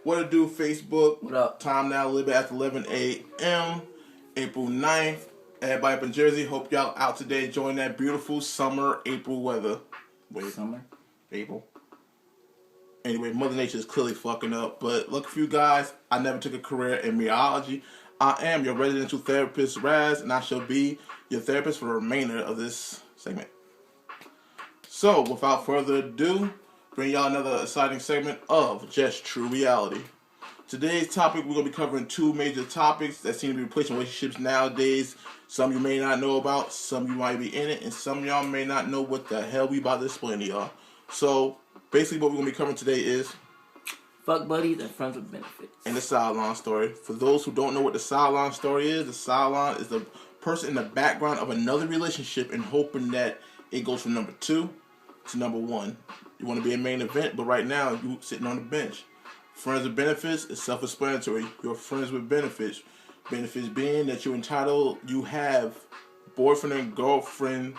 What to do, Facebook? What up? Time now, a little bit after 11 a.m. April 9th. Everybody up in Jersey, hope y'all out today enjoying that beautiful summer April weather. Wait, Summer? April. Anyway, Mother Nature is clearly fucking up. But look for you guys, I never took a career in meteorology. I am your residential therapist, Raz, and I shall be your therapist for the remainder of this segment. So, without further ado, bring y'all another exciting segment of Just True Reality. Today's topic, we're going to be covering two major topics that seem to be replacing relationships nowadays. Some you may not know about, some you might be in it, and some y'all may not know what the hell we about to explain to y'all. So, basically what we're going to be covering today is Fuck buddies and friends with benefits. and the sideline story. For those who don't know what the sideline story is, the sideline is the person in the background of another relationship and hoping that it goes from number 2 to number 1. You want to be a main event, but right now you sitting on the bench. Friends with benefits is self-explanatory. You're friends with benefits. Benefits being that you're entitled, you have boyfriend and girlfriend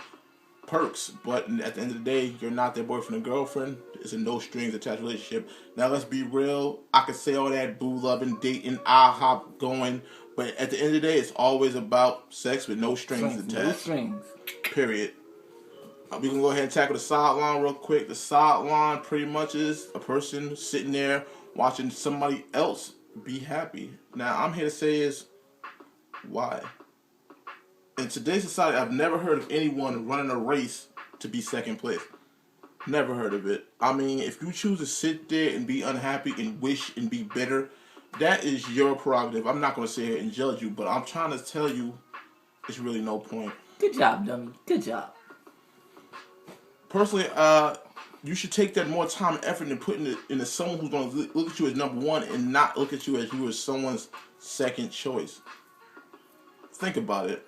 perks, but at the end of the day, you're not their boyfriend and girlfriend. It's a no strings attached relationship. Now let's be real. I could say all that boo loving, dating, IHOP going, but at the end of the day, it's always about sex with no strings attached. No strings. Period. We can go ahead and tackle the sideline real quick. The sideline pretty much is a person sitting there watching somebody else be happy. Now, I'm here to say is, why? In today's society, I've never heard of anyone running a race to be second place. Never heard of it. I mean, if you choose to sit there and be unhappy and wish and be bitter, that is your prerogative. I'm not going to sit here and judge you, but I'm trying to tell you it's really no point. Good job, dummy. Good job. Personally, you should take that more time and effort than putting it into someone who's going to look at you as number 1 and not look at you as someone's second choice. Think about it.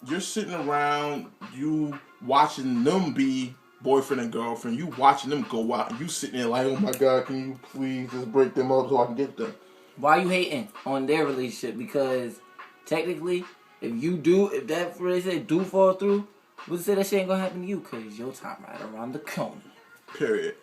You're sitting around, you watching them be boyfriend and girlfriend, you watching them go out, and you sitting there like, oh my God, can you please just break them up so I can get them? Why are you hating on their relationship? Because technically, if that relationship do fall through, we'll say that shit ain't gonna happen to you because your time right around the corner. Period.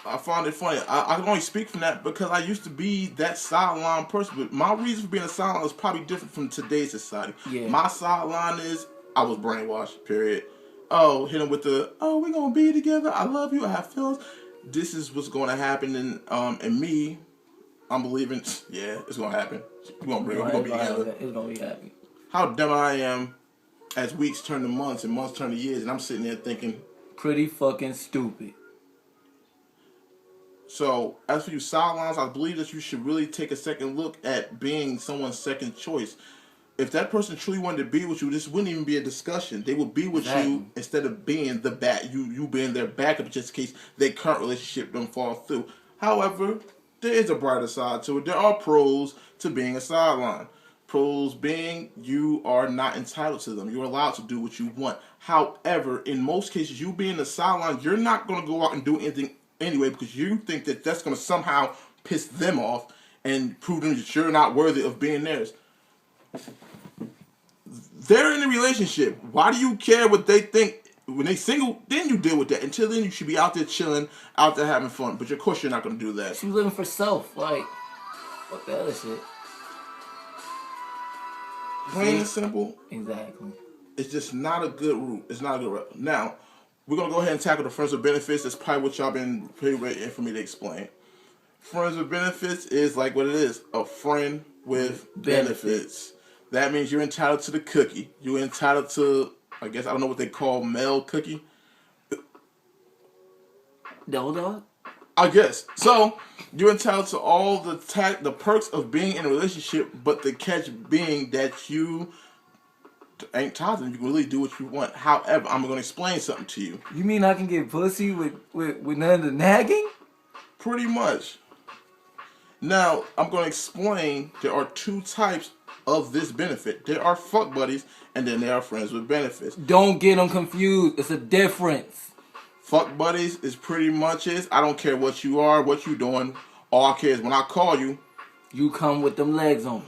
I find it funny. I can only speak from that because I used to be that sideline person. But my reason for being a sideline is probably different from today's society. Yeah. My sideline is I was brainwashed. Period. Oh, hit him with the we're gonna be together. I love you. I have feelings. This is what's going to happen, and me, I'm believing. Yeah, it's gonna happen. We're gonna be together. It's gonna be happy. How dumb I am. As weeks turn to months and months turn to years, and I'm sitting there thinking, pretty fucking stupid. So, as for you sidelines, I believe that you should really take a second look at being someone's second choice. If that person truly wanted to be with you, this wouldn't even be a discussion. They would be with you instead of being you being their backup just in case their current relationship don't fall through. However, there is a brighter side to it. There are pros to being a sideline. Pros being you are not entitled to them. You're allowed to do what you want. However, in most cases, you being a sideline, you're not going to go out and do anything anyway because you think that that's going to somehow piss them off and prove them that you're not worthy of being theirs. They're in a relationship. Why do you care what they think? When they single, then you deal with that. Until then, you should be out there chilling, out there having fun. But of course, you're not going to do that. She's living for self. Like, fuck the other shit. Plain and simple. Exactly. It's just not a good route. It's not a good route. Now, we're going to go ahead and tackle the friends with benefits. That's probably what y'all been pretty waiting for me to explain. Friends with benefits is like what it is. A friend with benefits. That means you're entitled to the cookie. You're entitled to, I guess, I don't know what they call male cookie. Double dog? I guess. So, you're entitled to all the perks of being in a relationship, but the catch being that you ain't tied to them. You can really do what you want. However, I'm going to explain something to you. You mean I can get pussy with none of the nagging? Pretty much. Now, I'm going to explain there are 2 types of this benefit. There are fuck buddies, and then there are friends with benefits. Don't get them confused. It's a difference. Fuck buddies is pretty much it. I don't care what you are, what you doing. All I care is when I call you, you come with them legs on.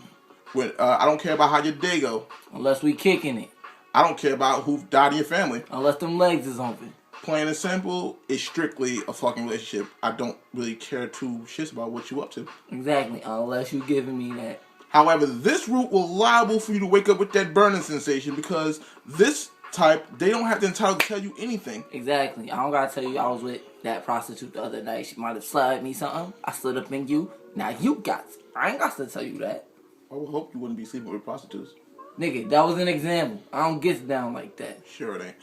When I don't care about how your day go. Unless we kicking it. I don't care about who died in your family. Unless them legs is open. plain and simple, it's strictly a fucking relationship. I don't really care two shits about what you up to. Exactly, unless you giving me that. However, this route will liable for you to wake up with that burning sensation because this type, they don't have the entitled to tell you anything. Exactly. I don't gotta tell you I was with that prostitute the other night. She might have slapped me something. I slid up in you. Now you got it. I ain't got to tell you that. I would hope you wouldn't be sleeping with prostitutes. Nigga, that was an example. I don't get down like that. Sure it ain't.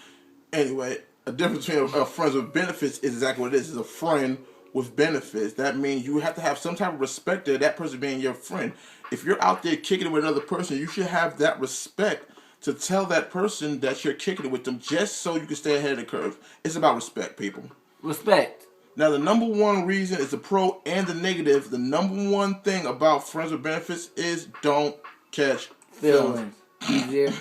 Anyway, a difference between a friends with benefits is exactly what it is. It's a friend with benefits. That means you have to have some type of respect to that person being your friend. If you're out there kicking it with another person, you should have that respect to tell that person that you're kicking it with them just so you can stay ahead of the curve. It's about respect, people. Respect. Now, the number one reason is the pro and the negative. The number one thing about friends with benefits is don't catch feelings. Easier.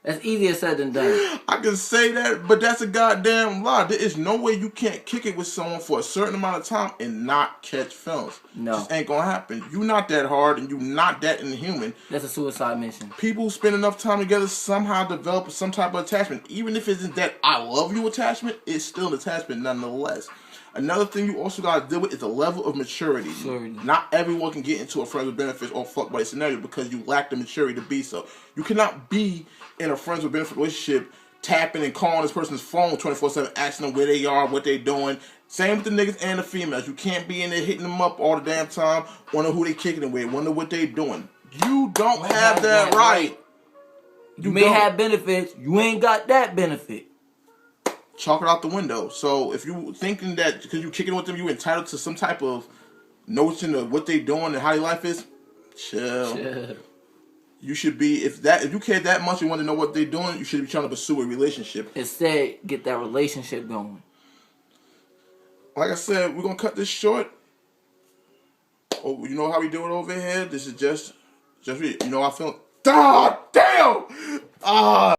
That's easier said than done. I can say that, but that's a goddamn lie. There is no way you can't kick it with someone for a certain amount of time and not catch feelings. No. Just ain't gonna happen. You not that hard and you not that inhuman. That's a suicide mission. People who spend enough time together somehow develop some type of attachment. Even if it isn't that I love you attachment, it's still an attachment nonetheless. Another thing you also gotta deal with is the level of maturity. Not everyone can get into a friends with benefits or fuck buddy scenario because you lack the maturity to be so. You cannot be in a friends with benefit relationship tapping and calling this person's phone 24/7, asking them where they are, what they doing. Same with the niggas and the females. You can't be in there hitting them up all the damn time, wonder who they kicking it with, wonder what they doing. You don't have that right. You may have benefits, you ain't got that benefit. Chalk it out the window. So if you thinking that because you kicking with them, you entitled to some type of notion of what they doing and how their life is, chill. You should be if you care that much, you want to know what they're doing. You should be trying to pursue a relationship. Instead, get that relationship going. Like I said, we're gonna cut this short. Oh, you know how we do it over here. This is just you know I feel. God damn.